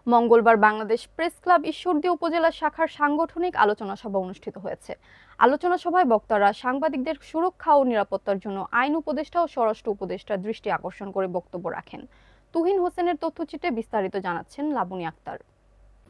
মঙ্গলবার Bangladesh press club Ishwardi উপজেলা শাখার সাংগঠনিক আলোচনা সভা অনুষ্ঠিত হয়েছে। আলোচনা সভায় বক্তারা সাংবাদিকদের সুরক্ষা ও নিরাপত্তার জন্য আইন উপদেষ্টা ও স্বরাষ্ট্র উপদেষ্টার দৃষ্টি আকর্ষণ করে বক্তব্য রাখেন। তুহিন হোসেনের তথ্যচিত্রে বিস্তারিত জানাচ্ছেন লাবণী আক্তার।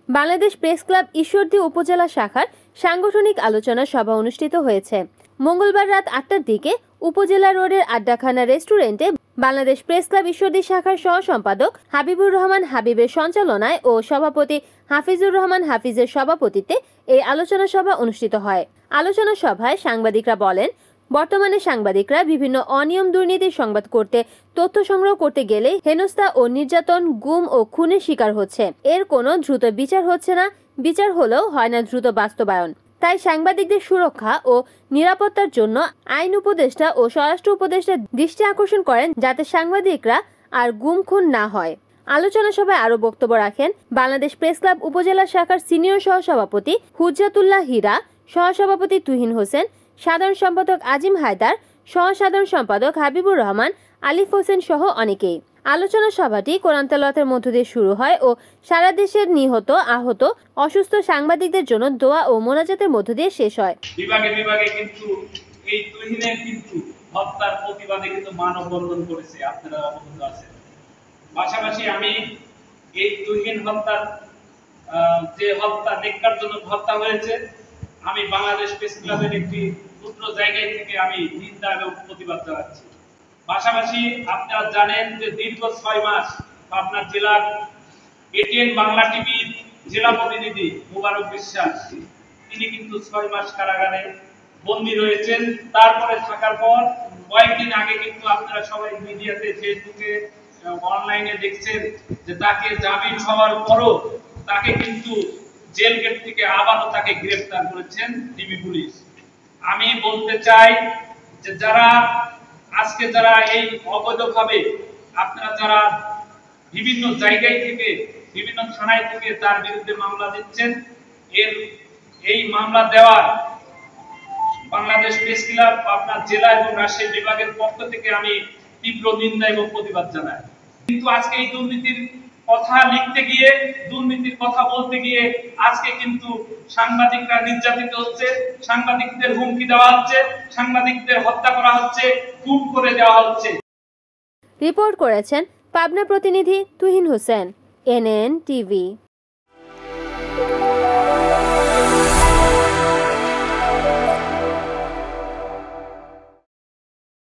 বাংলাদেশ প্রেস ক্লাব ঈশ্বরদী উপজেলা শাখার সাংগঠনিক আলোচনা সভা অনুষ্ঠিত হয়েছে। মঙ্গলবার রাত 8টার দিকে উপজেলা রোডের আড্ডাখানা রেস্টুরেন্টে বাংলাদেশ প্রেস ক্লাব ঈশ্বরদী শাখার সহ সম্পাদক হাবিবুর রহমান হাবিবের সঞ্চালনায় ও সভাপতি হাফিজুর রহমান হাফিজের সভাপতিত্বে এই আলোচনা সভা অনুষ্ঠিত হয়। আলোচনা সভায় সাংবাদিকরা বলেন, বর্তমানে সাংবাদিকরা বিভিন্ন অনিয়ম দুর্নীতির সংবাদ করতে তথ্য সংগ্রহ করতে গেলে হেনস্থা ও নির্যাতন, গুম ও খুনের শিকার হচ্ছে। এর কোনো দ্রুত বিচার হচ্ছে না, বিচার হলেও হয় না দ্রুত বাস্তবায়ন। তাই সাংবাদিকদের সুরক্ষা ও নিরাপত্তার জন্য আইন উপদেষ্টা ও স্বরাষ্ট্র উপদেষ্টা দৃষ্টি আকর্ষণ করেন যাতে সাংবাদিকরা আর গুম খুন না হয়। আলোচনা সভায় আরো বক্তব্য রাখেন বাংলাদেশ প্রেস ক্লাব উপজেলা শাখার সিনিয়র সহসভাপতি হুজ্জাতুল্লাহ হীরা, সহসভাপতি তুহিন হোসেন, সাধারণ সম্পাদক আজিম হায়দার, সহ-সাধারণ সম্পাদক হাবিবুর রহমান, আলিফ হোসেন সহ অনেকেই। আলোচনা সভাটি কোরআন তেলাওয়াতের মধ্য দিয়ে শুরু হয় ও সারা দেশের নিহত, আহত, অসুস্থ সাংবাদিকদের জন্য দোয়া ও মোনাজাতের মধ্য দিয়ে শেষ হয়। বিভাগে বিভাগে কিন্তু এই তুহিনের কিন্তু হত্যার প্রতিবাদে কিন্তু মানববন্ধন করেছে, আপনারা অবগত আছেন। পাশাপাশি আমি এই তুহিন হত্যার যে হত্যা নেককারজনক হত্যা হয়েছে, আমি বাংলাদেশ প্রেস ক্লাবের একটি ক্ষুদ্র জায়গায় থেকে আমি নিন্দা এবং প্রতিবাদ জানাচ্ছি। পাশাপাশি আপনারা জানেন যে দীর্ঘ 6 মাস আপনার জেলার এটিএন বাংলা টিভির জেলা প্রতিনিধি মুবারক বিশ্বাস তিনি কিন্তু 6 মাস কারাগারে বন্দী রয়েছেন। তারপরে থাকার পর কয়েকদিন আগে কিন্তু আপনারা সবাই মিডিয়াতে, ফেসবুকে, অনলাইনে দেখছেন যে তাকে জামিন হওয়ার পরও তাকে কিন্তু জেল গেট থেকে আবারও তাকে গ্রেফতার করেছেন ডিবি পুলিশ। আমি বলতে চাই যে যারা এই অবৈধভাবে আপনারা যারা বিভিন্ন জায়গায় থেকে, বিভিন্ন থানায় থেকে তার বিরুদ্ধে মামলা দিচ্ছেন, এই মামলা দেওয়ার বাংলাদেশ প্রেস ক্লাব আপনার জেলা এবং রাজশাহী বিভাগের পক্ষ থেকে আমি তীব্র নিন্দা এবং প্রতিবাদ জানাই। কিন্তু আজকে এই দুর্নীতির কথা লিখতে গিয়ে, দুর্নীতির কথা বলতে গিয়ে আজকে কিন্তু সাংবাদিকরা নির্যাতিত হচ্ছে, সাংবাদিকদের হুমকি দেওয়া হচ্ছে, সাংবাদিকদের হত্যা করা হচ্ছে, খুন করে দেওয়া হচ্ছে। রিপোর্ট করেছেন পাবনা প্রতিনিধি তুহিন হোসেন, এনএন টিভি।